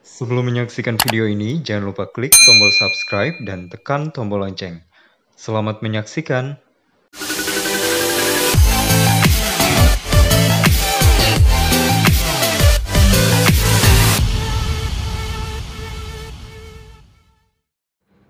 Sebelum menyaksikan video ini, jangan lupa klik tombol subscribe dan tekan tombol lonceng. Selamat menyaksikan.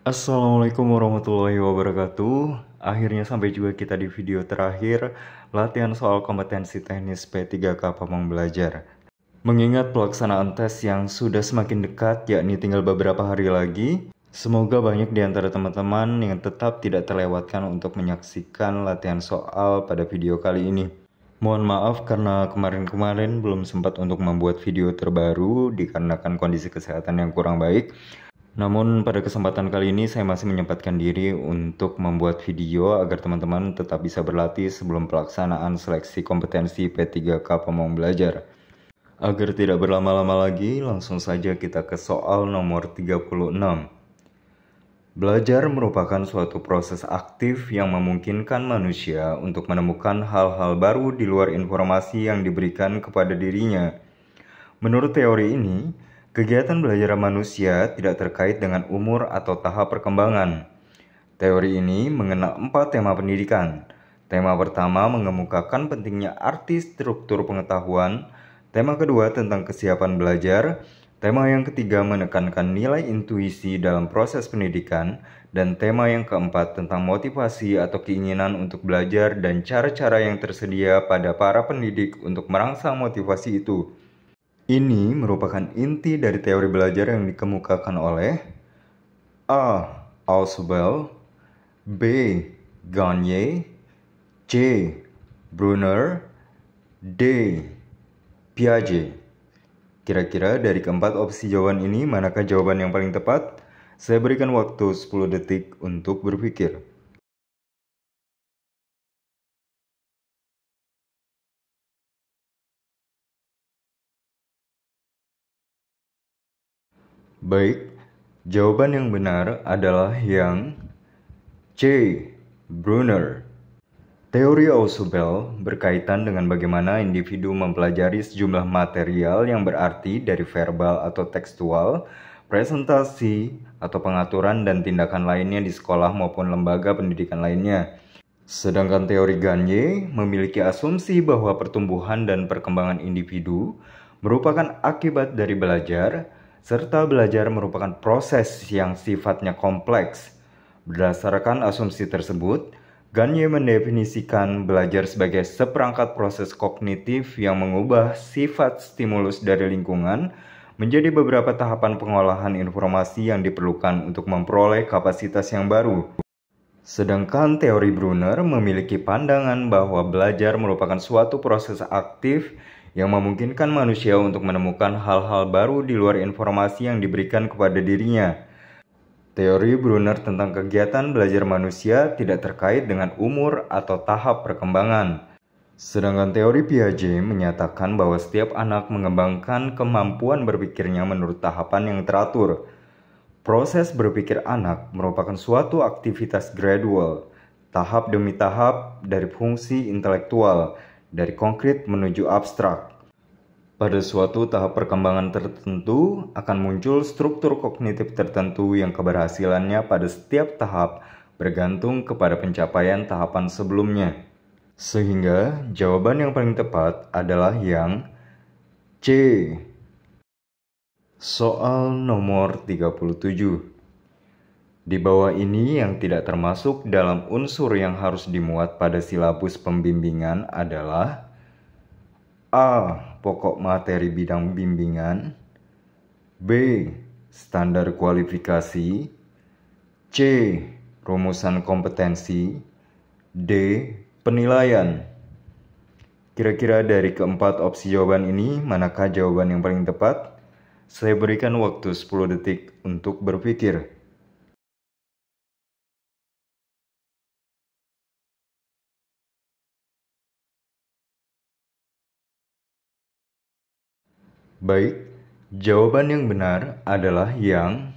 Assalamualaikum warahmatullahi wabarakatuh. Akhirnya sampai juga kita di video terakhir, latihan soal kompetensi teknis P3K Pamong Belajar. Mengingat pelaksanaan tes yang sudah semakin dekat, yakni tinggal beberapa hari lagi, semoga banyak di antara teman-teman yang tetap tidak terlewatkan untuk menyaksikan latihan soal pada video kali ini. Mohon maaf karena kemarin-kemarin belum sempat untuk membuat video terbaru dikarenakan kondisi kesehatan yang kurang baik. Namun pada kesempatan kali ini saya masih menyempatkan diri untuk membuat video agar teman-teman tetap bisa berlatih sebelum pelaksanaan seleksi kompetensi P3K Pamong Belajar. Agar tidak berlama-lama lagi, langsung saja kita ke soal nomor 36. Belajar merupakan suatu proses aktif yang memungkinkan manusia untuk menemukan hal-hal baru di luar informasi yang diberikan kepada dirinya. Menurut teori ini, kegiatan belajar manusia tidak terkait dengan umur atau tahap perkembangan. Teori ini mengenal 4 tema pendidikan. Tema pertama mengemukakan pentingnya arti struktur pengetahuan. Tema kedua tentang kesiapan belajar. Tema yang ketiga menekankan nilai intuisi dalam proses pendidikan. Dan tema yang keempat tentang motivasi atau keinginan untuk belajar dan cara-cara yang tersedia pada para pendidik untuk merangsang motivasi itu. Ini merupakan inti dari teori belajar yang dikemukakan oleh A. Ausubel, B. Gagne, C. Brunner, D. Piaget. Kira-kira dari keempat opsi jawaban ini, manakah jawaban yang paling tepat? Saya berikan waktu 10 detik untuk berpikir. Baik, jawaban yang benar adalah yang C. Brunner. Teori Ausubel berkaitan dengan bagaimana individu mempelajari sejumlah material yang berarti dari verbal atau tekstual, presentasi, atau pengaturan dan tindakan lainnya di sekolah maupun lembaga pendidikan lainnya. Sedangkan teori Gagne memiliki asumsi bahwa pertumbuhan dan perkembangan individu merupakan akibat dari belajar, serta belajar merupakan proses yang sifatnya kompleks. Berdasarkan asumsi tersebut, Gagne mendefinisikan belajar sebagai seperangkat proses kognitif yang mengubah sifat stimulus dari lingkungan menjadi beberapa tahapan pengolahan informasi yang diperlukan untuk memperoleh kapasitas yang baru. Sedangkan teori Brunner memiliki pandangan bahwa belajar merupakan suatu proses aktif yang memungkinkan manusia untuk menemukan hal-hal baru di luar informasi yang diberikan kepada dirinya. Teori Brunner tentang kegiatan belajar manusia tidak terkait dengan umur atau tahap perkembangan. Sedangkan teori Piaget menyatakan bahwa setiap anak mengembangkan kemampuan berpikirnya menurut tahapan yang teratur. Proses berpikir anak merupakan suatu aktivitas gradual, tahap demi tahap dari fungsi intelektual, dari konkret menuju abstrak. Pada suatu tahap perkembangan tertentu akan muncul struktur kognitif tertentu yang keberhasilannya pada setiap tahap bergantung kepada pencapaian tahapan sebelumnya. Sehingga jawaban yang paling tepat adalah yang C. Soal nomor 37. Di bawah ini yang tidak termasuk dalam unsur yang harus dimuat pada silabus pembimbingan adalah A. Pokok materi bidang bimbingan, B. Standar kualifikasi, C. Rumusan kompetensi, D. Penilaian. Kira-kira dari keempat opsi jawaban ini, manakah jawaban yang paling tepat? Saya berikan waktu 10 detik untuk berpikir. Baik, jawaban yang benar adalah yang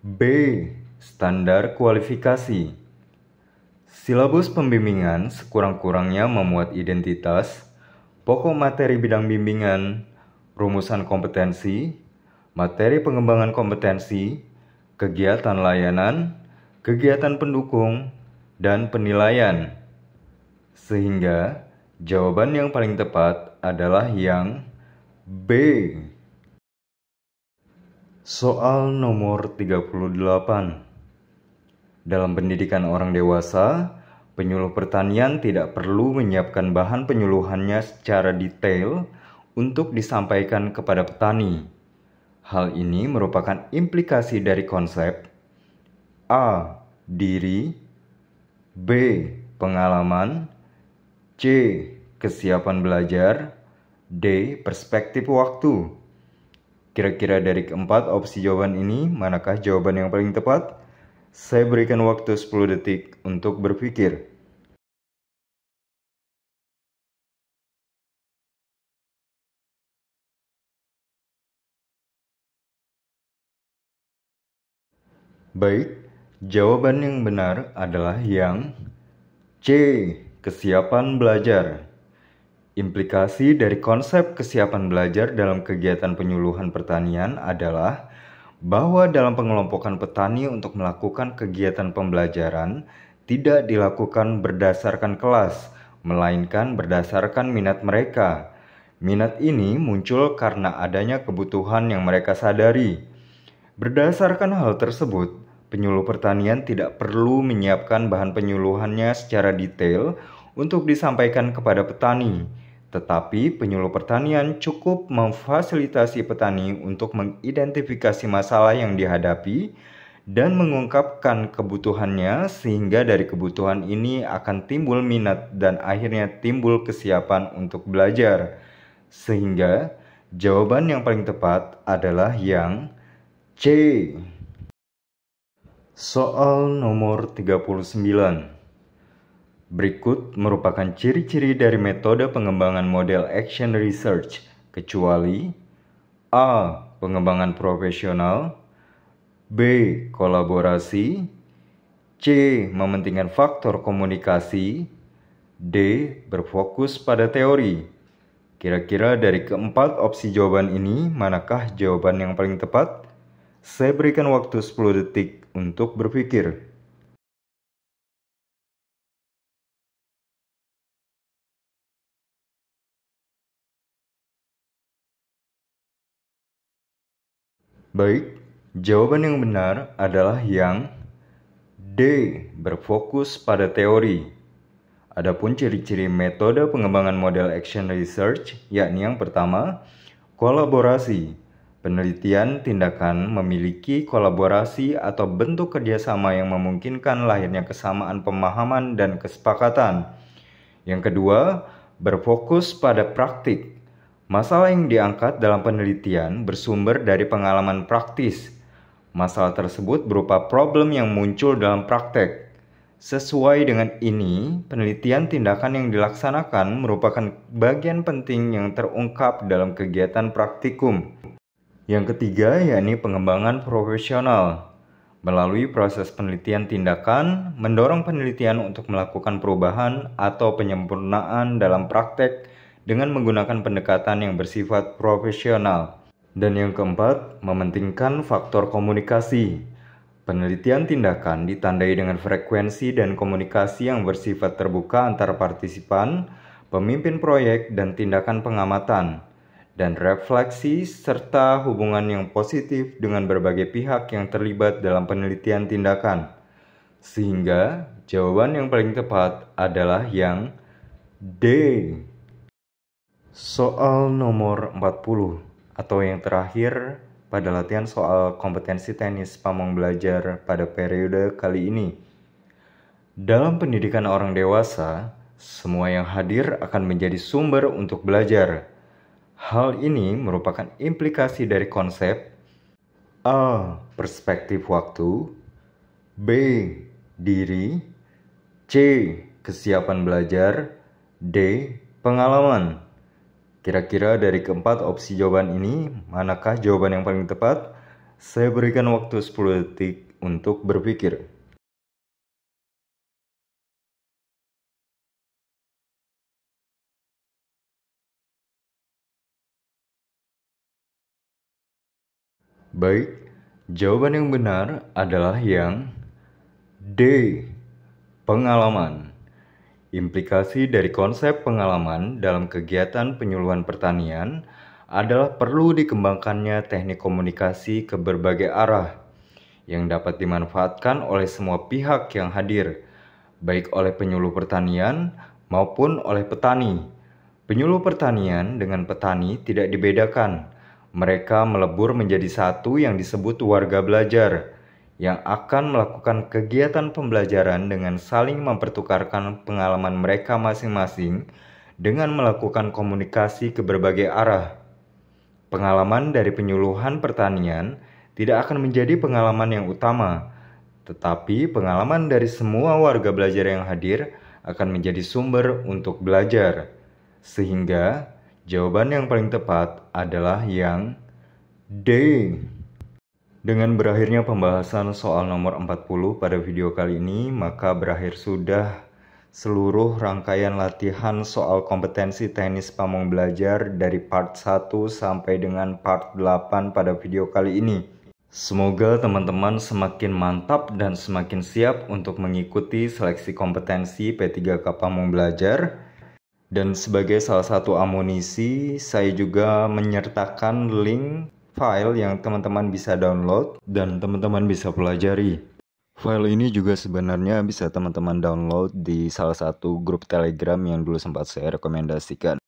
B. Standar kualifikasi. Silabus pembimbingan sekurang-kurangnya memuat identitas, pokok materi bidang bimbingan, rumusan kompetensi, materi pengembangan kompetensi, kegiatan layanan, kegiatan pendukung, dan penilaian. Sehingga jawaban yang paling tepat adalah yang B. Soal nomor 38. Dalam pendidikan orang dewasa, penyuluh pertanian tidak perlu menyiapkan bahan penyuluhannya secara detail untuk disampaikan kepada petani. Hal ini merupakan implikasi dari konsep A. Diri, B. Pengalaman, C. Kesiapan belajar, D. Perspektif waktu. Kira-kira dari keempat opsi jawaban ini, manakah jawaban yang paling tepat? Saya berikan waktu 10 detik untuk berpikir. Baik, jawaban yang benar adalah yang C. Kesiapan belajar. Implikasi dari konsep kesiapan belajar dalam kegiatan penyuluhan pertanian adalah bahwa dalam pengelompokan petani untuk melakukan kegiatan pembelajaran tidak dilakukan berdasarkan kelas, melainkan berdasarkan minat mereka. Minat ini muncul karena adanya kebutuhan yang mereka sadari. Berdasarkan hal tersebut, penyuluh pertanian tidak perlu menyiapkan bahan penyuluhannya secara detail untuk disampaikan kepada petani. Tetapi penyuluh pertanian cukup memfasilitasi petani untuk mengidentifikasi masalah yang dihadapi dan mengungkapkan kebutuhannya, sehingga dari kebutuhan ini akan timbul minat dan akhirnya timbul kesiapan untuk belajar. Sehingga jawaban yang paling tepat adalah yang C. Soal nomor 39. Berikut merupakan ciri-ciri dari metode pengembangan model action research, kecuali A. Pengembangan profesional, B. Kolaborasi, C. Mementingkan faktor komunikasi, D. Berfokus pada teori. Kira-kira dari keempat opsi jawaban ini, manakah jawaban yang paling tepat? Saya berikan waktu 10 detik untuk berpikir. Baik, jawaban yang benar adalah yang D. Berfokus pada teori. Adapun ciri-ciri metode pengembangan model action research, yakni yang pertama, kolaborasi. Penelitian tindakan memiliki kolaborasi atau bentuk kerjasama yang memungkinkan lahirnya kesamaan pemahaman dan kesepakatan. Yang kedua, berfokus pada praktik. Masalah yang diangkat dalam penelitian bersumber dari pengalaman praktis. Masalah tersebut berupa problem yang muncul dalam praktek. Sesuai dengan ini, penelitian tindakan yang dilaksanakan merupakan bagian penting yang terungkap dalam kegiatan praktikum. Yang ketiga, yakni pengembangan profesional. Melalui proses penelitian tindakan, mendorong penelitian untuk melakukan perubahan atau penyempurnaan dalam praktek dengan menggunakan pendekatan yang bersifat profesional. Dan yang keempat, mementingkan faktor komunikasi. Penelitian tindakan ditandai dengan frekuensi dan komunikasi yang bersifat terbuka antara partisipan, pemimpin proyek, dan tindakan pengamatan, dan refleksi serta hubungan yang positif dengan berbagai pihak yang terlibat dalam penelitian tindakan. Sehingga jawaban yang paling tepat adalah yang D. Soal nomor 40 atau yang terakhir pada latihan soal kompetensi teknis pamong belajar pada periode kali ini. Dalam pendidikan orang dewasa, semua yang hadir akan menjadi sumber untuk belajar. Hal ini merupakan implikasi dari konsep A. Perspektif waktu, B. Diri, C. Kesiapan belajar, D. Pengalaman. Kira-kira dari keempat opsi jawaban ini, manakah jawaban yang paling tepat? Saya berikan waktu 10 detik untuk berpikir. Baik, jawaban yang benar adalah yang D. Pengalaman. Implikasi dari konsep pengalaman dalam kegiatan penyuluhan pertanian adalah perlu dikembangkannya teknik komunikasi ke berbagai arah yang dapat dimanfaatkan oleh semua pihak yang hadir, baik oleh penyuluh pertanian maupun oleh petani. Penyuluh pertanian dengan petani tidak dibedakan. Mereka melebur menjadi satu yang disebut warga belajar, yang akan melakukan kegiatan pembelajaran dengan saling mempertukarkan pengalaman mereka masing-masing dengan melakukan komunikasi ke berbagai arah. Pengalaman dari penyuluhan pertanian tidak akan menjadi pengalaman yang utama, tetapi pengalaman dari semua warga belajar yang hadir akan menjadi sumber untuk belajar. Sehingga jawaban yang paling tepat adalah yang D. Dengan berakhirnya pembahasan soal nomor 40 pada video kali ini, maka berakhir sudah seluruh rangkaian latihan soal kompetensi teknis pamong belajar dari part 1 sampai dengan part 8 pada video kali ini. Semoga teman-teman semakin mantap dan semakin siap untuk mengikuti seleksi kompetensi P3K Pamong Belajar. Dan sebagai salah satu amunisi, saya juga menyertakan link file yang teman-teman bisa download dan teman-teman bisa pelajari. File ini juga sebenarnya bisa teman-teman download di salah satu grup Telegram yang dulu sempat saya rekomendasikan.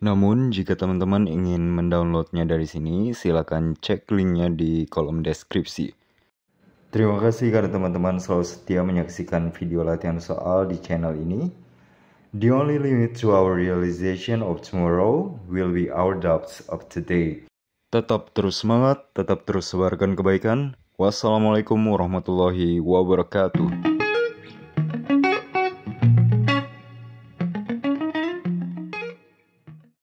Namun, jika teman-teman ingin mendownloadnya dari sini, silakan cek linknya di kolom deskripsi. Terima kasih karena teman-teman selalu setia menyaksikan video latihan soal di channel ini. The only limit to our realization of tomorrow will be our doubts of today. Tetap terus semangat, tetap terus sebarkan kebaikan. Wassalamualaikum warahmatullahi wabarakatuh.